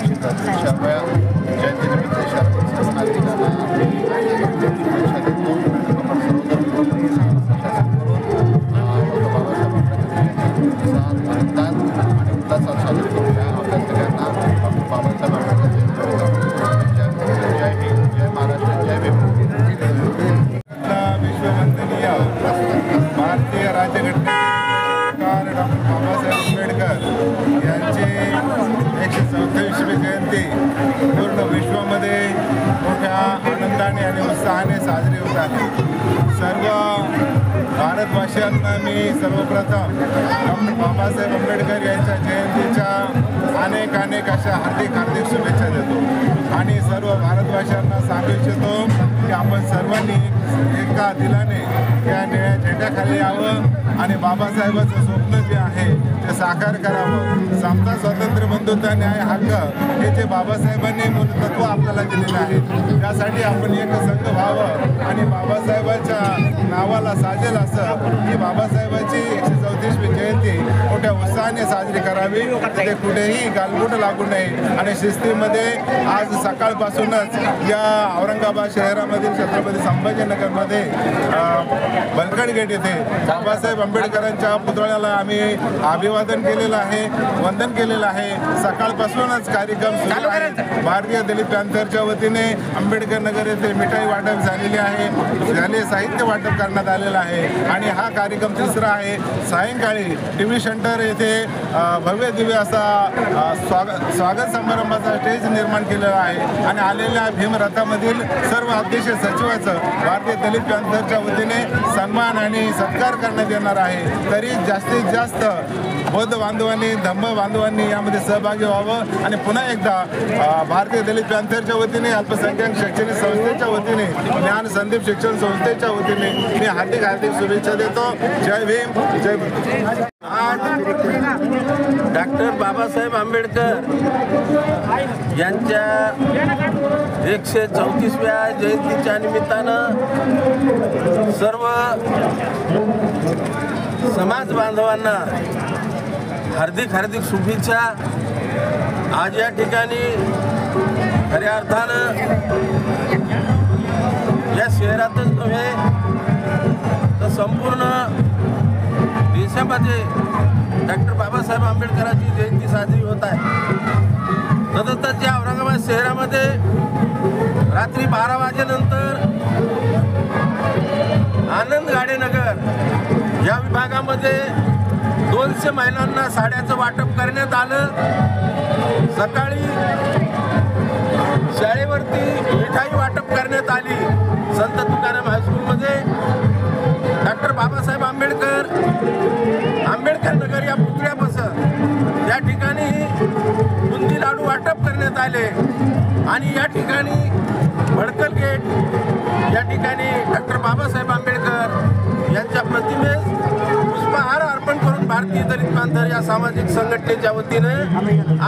निश्चितच 100व्या जयंतीनिमित्त शहरातील नागरिकांना शुभेच्छा देतो. आपण सर्वजण शासन करून बाबासाहेब आंबेडकर आनंदात आणि उल्हासात साजरे करूया. आपल्या सगळ्यांना बाबासाहेब आंबेडकर जय हिंद, जय महाराष्ट्र, जय भीम. विश्ववंदनीय भारतीय राज्यघटनेचे डॉक्टर बाबासाहेब आंबेडकर यांची 127वी जयंती पूर्ण विश्वामध्ये मोठ्या आनंदाने आणि उत्साहाने साजरी होत आहे. सर्व भारतवासियांना मी सर्वप्रथम डॉक्टर बाबासाहेब आंबेडकर यांच्या जयंतीच्या अनेक अशा हार्दिक शुभेच्छा देतो आणि सर्व भारतवासियांना सांगू इच्छितो की आपण सर्वांनी एका दिलाने या निळ्या झेंड्याखाली यावं आणि बाबासाहेबांचं स्वप्न जे आहे ते साकार करावं. समता, स्वातंत्र्य, बंधुता, न्याय, हक्क हे जे बाबासाहेबांनी मूलतत्व आपल्याला दिलेलं आहे त्यासाठी आपण एक संघ व्हावं आणि बाबासाहेबांच्या नावाला साजेल असं ही बाबासाहेबांची 134वी जयंती मोठ्या उत्साहाने साजरी करावी. तिथे कुठेही गालबोट लागू नये आणि शिस्तीमध्ये आज सकाळपासूनच या औरंगाबाद शहरामधील छत्रपती संभाजीनगरमध्ये बलकड गेट येथे बाबासाहेब आंबेडकरांच्या पुतळ्याला आम्ही अभिवादन केलेलं आहे, वंदन केलेलं आहे. सकाळपासूनच कार्यक्रम सुरू आहे. भारतीय दलित पॅंथरच्या वतीने आंबेडकर नगर येथे मिठाई वाटप झालेली आहे, साहित्य वाटप करण्यात आलेलं आहे आणि हा कार्यक्रम तिसरा आहे. सायंकाळी TV सेंटर येथे भव्य दिव्य असा स्वागत समारंभाचा स्टेज निर्माण केलेला आहे आणि आलेल्या भीमरथामधील सर्व अध्यक्ष सचिवाचं भारतीय दलित पॅंथरच्या वतीने सन्मान आणि सत्कार करण्यात येणार आहे. तरी जास्तीत जास्त बौद्ध बांधवांनी, धम्म बांधवांनी यामध्ये सहभागी व्हावं आणि पुन्हा एकदा भारतीय दलित पॅंथरच्या वतीने, अल्पसंख्याक शैक्षणिक संस्थेच्या वतीने, ज्ञान संदीप शिक्षण संस्थेच्या वतीने मी हार्दिक शुभेच्छा देतो. जय भीम, जय भारत. आज डॉक्टर बाबासाहेब आंबेडकर यांच्या 134व्या जयंतीच्या निमित्तानं सर्व समाज बांधवांना हार्दिक शुभेच्छा. आज या ठिकाणी खऱ्या अर्थानं या शहरातच नव्हे तर संपूर्ण देशामध्ये डॉक्टर बाबासाहेब आंबेडकरांची जयंती साजरी होत आहे. तसंच या औरंगाबाद शहरामध्ये रात्री 12 वाजेनंतर आनंद गाडेनगर या विभागामध्ये 200 महिलांना साड्याचं वाटप करण्यात आलं. सकाळी शाळेवरती मिठाई वाटप करण्यात आली. संत तुकाराम हायस्कूलमध्ये डॉक्टर बाबासाहेब आंबेडकर नगर या पुतळ्यापासून या ठिकाणी बुंदी लाडू वाटप करण्यात आले आणि या ठिकाणी भडकल गेट या ठिकाणी डॉक्टर बाबासाहेब आंबेडकर यांच्या प्रतिमेस पुष्पहार अर्पण करून भारतीय दलित पॅंथर या सामाजिक संघटनेच्या वतीने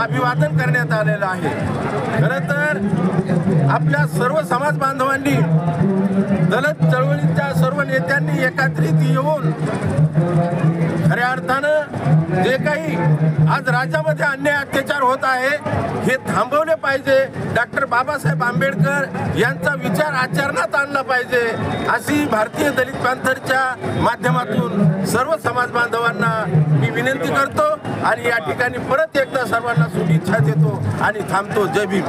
अभिवादन करण्यात आलेलं आहे. खरं तर आपल्या सर्व समाज बांधवांनी, दलित चळवळीच्या सर्व नेत्यांनी एकत्रित येऊन खऱ्या अर्थानं जे काही आज राज्यामध्ये अन्याय अत्याचार होत आहे हे थांबवले पाहिजे. डॉक्टर बाबासाहेब आंबेडकर यांचा विचार आचरणात आणला पाहिजे अशी भारतीय दलित पॅंथरच्या माध्यमातून सर्व समाज बांधवांना मी विनंती करतो आणि या ठिकाणी परत एकदा सर्वांना शुभेच्छा देतो आणि थांबतो. जय भीम.